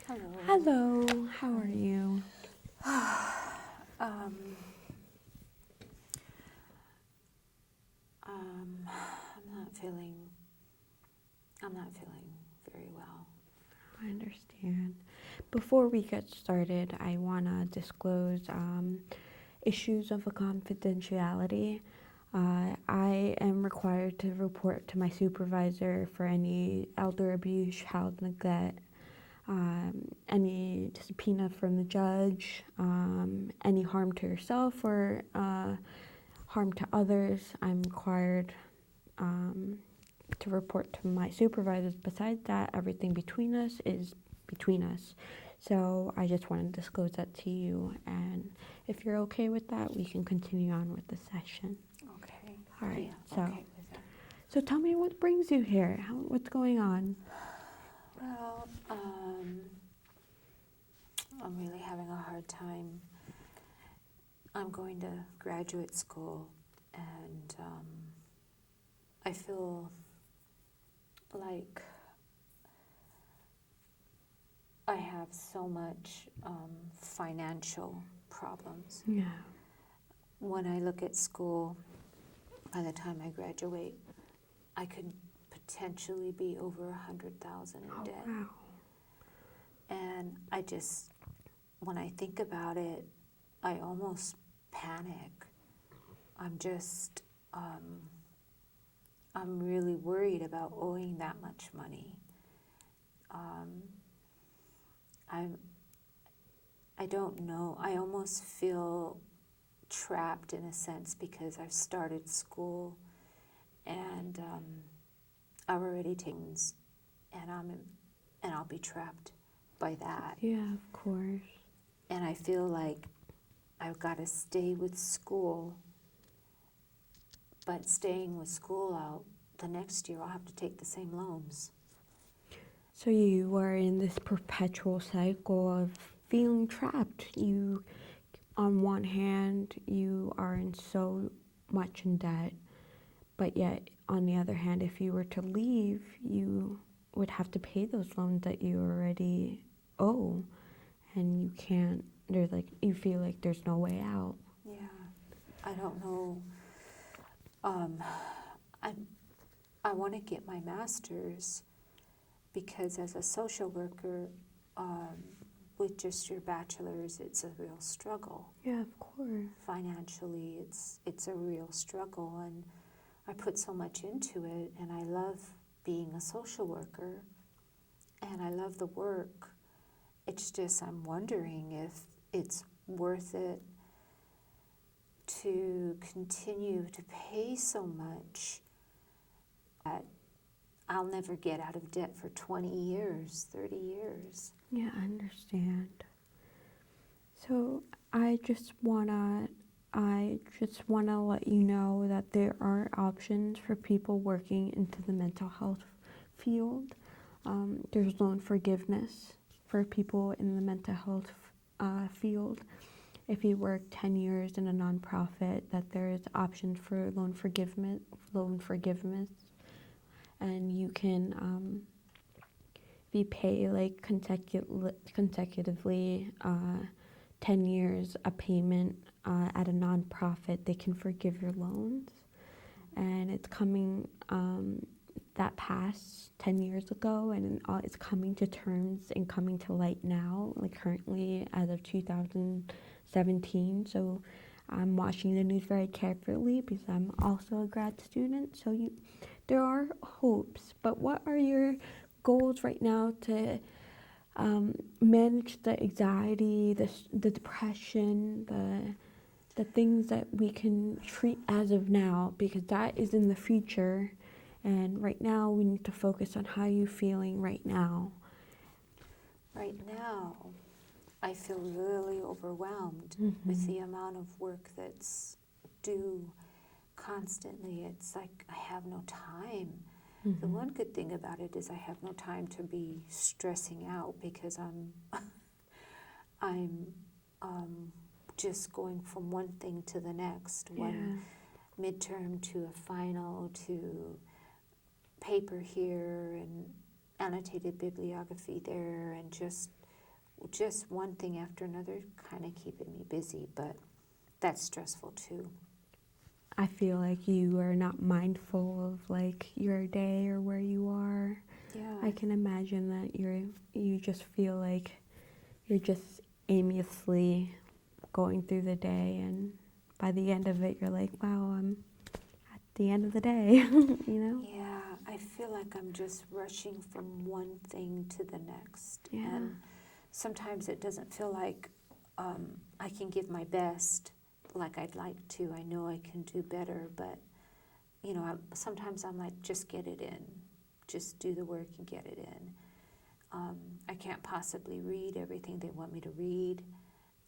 Hello. Hello, how are you? Um, I'm not feeling very well. I understand. Before we get started, I want to disclose issues of a confidentiality. I am required to report to my supervisor for any elder abuse, child neglect, any subpoena from the judge, any harm to yourself or harm to others. I'm required to report to my supervisors. Besides that, everything between us is between us. So I just want to disclose that to you. And if you're okay with that, we can continue on with the session. Okay. All right. Yeah, okay with that. So tell me what brings you here. What's going on? Well, I'm really having a hard time. I'm going to graduate school, and I feel like I have so much financial problems. Yeah. When I look at school, by the time I graduate, I could potentially be over 100,000 in debt. Wow. And I just, when I think about it, I almost panic. I'm just, I'm really worried about owing that much money. I'm, I don't know. I almost feel trapped in a sense because I've started school and I've already taken, and I'll be trapped by that. Yeah, of course. And I feel like I've got to stay with school, but staying with school out, the next year I'll have to take the same loans. So you are in this perpetual cycle of feeling trapped. You, on one hand, you are in so much in debt, but yet, on the other hand, if you were to leave, you would have to pay those loans that you already owe, and you can't. There's like you feel like there's no way out. Yeah, I don't know. I want to get my master's because as a social worker, with just your bachelor's, it's a real struggle. Yeah, of course. Financially, it's a real struggle, and I put so much into it, and I love being a social worker, and I love the work. It's just I'm wondering if it's worth it to continue to pay so much that I'll never get out of debt for 20 years, 30 years. Yeah, I understand. So I just wanna let you know that there are options for people working into the mental health field. There's loan forgiveness for people in the mental health field. If you work 10 years in a nonprofit, that there is options for loan forgiveness, and you can be paid like consecutively 10 years a payment at a nonprofit. They can forgive your loans, and it's coming that passed 10 years ago, and it's coming to terms and coming to light now, like currently as of 2017. So I'm watching the news very carefully because I'm also a grad student. So there are hopes, but what are your goals right now to manage the anxiety, the depression, the things that we can treat as of now, because that is in the future, and right now we need to focus on how you're feeling right now. Right now, I feel really overwhelmed with the amount of work that's due constantly. It's like I have no time. The one good thing about it is I have no time to be stressing out because I'm just going from one thing to the next, one midterm to a final to paper here and annotated bibliography there, and just just one thing after another kind of keeping me busy, but that's stressful too. I feel like you are not mindful of like your day or where you are. Yeah. I can imagine that you just feel like you're just aimlessly going through the day, and by the end of it you're like, wow, I'm at the end of the day. You know? Yeah, I feel like I'm just rushing from one thing to the next. Yeah. And sometimes it doesn't feel like I can give my best like I'd like to. I know I can do better, but sometimes I'm like, just get it in. Just do the work and get it in. I can't possibly read everything they want me to read.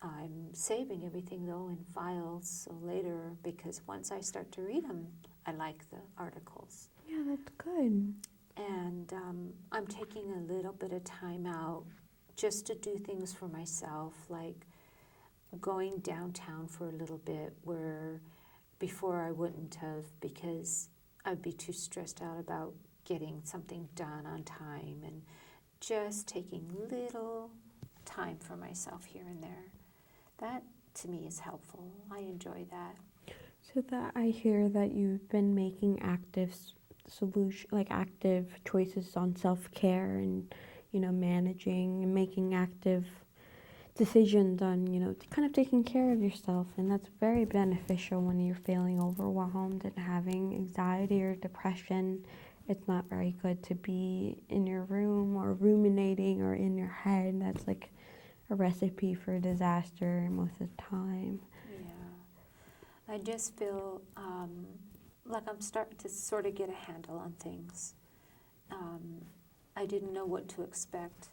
I'm saving everything though in files so later, because once I start to read them, I like the articles. Yeah, that's good. And I'm taking a little bit of time out just to do things for myself, like going downtown for a little bit, where before I wouldn't have, because I'd be too stressed out about getting something done on time, and just taking little time for myself here and there. That to me is helpful. I enjoy that. So that I hear that you've been making active choices on self-care, and managing and making active decisions on kind of taking care of yourself, and that's very beneficial when you're feeling overwhelmed and having anxiety or depression. It's not very good to be in your room or ruminating or in your head. That's like a recipe for disaster most of the time. Yeah. I just feel like I'm starting to sort of get a handle on things. I didn't know what to expect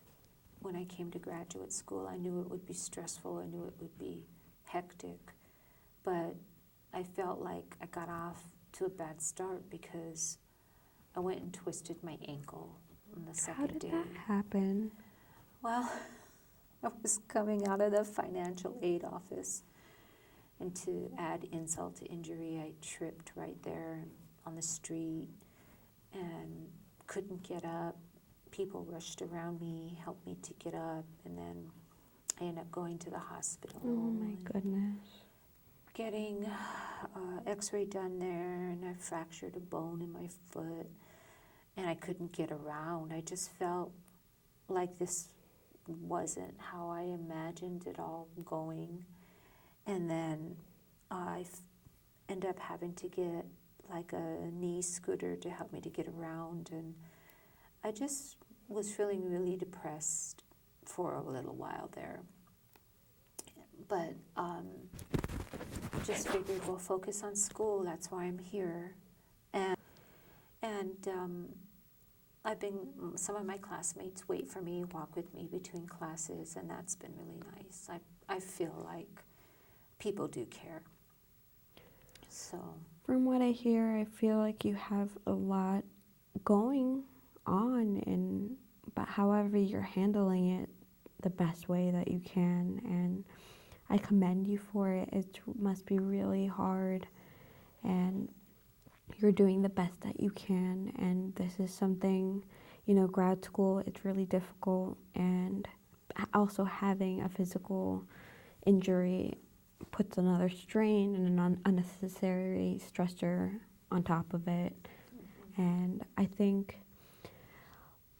when I came to graduate school. I knew it would be stressful. I knew it would be hectic. But I felt like I got off to a bad start because I went and twisted my ankle on the second day. How did that happen? Well, I was coming out of the financial aid office, and to add insult to injury, I tripped right there on the street and couldn't get up. People rushed around me, helped me to get up, and then I ended up going to the hospital. Oh my goodness. Getting x-ray done there, and I fractured a bone in my foot, and I couldn't get around. I just felt like this wasn't how I imagined it all going. And then I ended up having to get like a knee scooter to help me to get around, and I just was feeling really depressed for a little while there. But just figured, well, focus on school. That's why I'm here. And some of my classmates wait for me, walk with me between classes, and that's been really nice. I feel like people do care. So. From what I hear, I feel like you have a lot going on, but however you're handling it the best way that you can, and I commend you for it. It must be really hard, and you're doing the best that you can, and this is something, grad school, it's really difficult, and also having a physical injury puts another strain and an unnecessary stressor on top of it. And I think,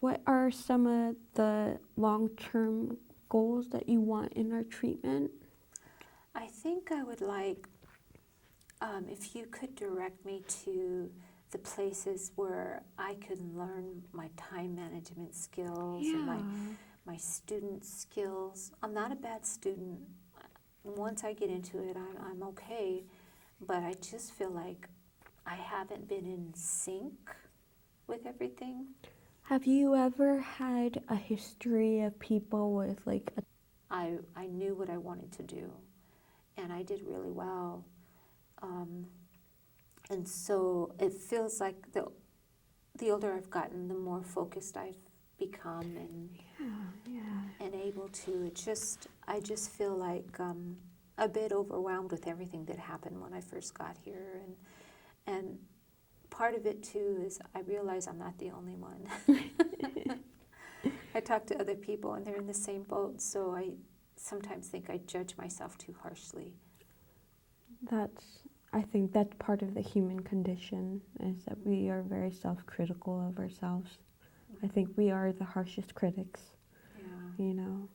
what are some of the long-term goals that you want in our treatment? I think I would like, if you could direct me to the places where I could learn my time management skills and my student skills. I'm not a bad student. Once I get into it, I'm okay, but I just feel like I haven't been in sync with everything. Have you ever had a history of people with I knew what I wanted to do, and I did really well. And so it feels like the older I've gotten, the more focused I've become, and able to. I just feel like a bit overwhelmed with everything that happened when I first got here, and part of it too is I realize I'm not the only one. I talk to other people and they're in the same boat, so I sometimes think I judge myself too harshly. I think that's part of the human condition, is that we are very self-critical of ourselves. I think we are the harshest critics, Yeah. you know.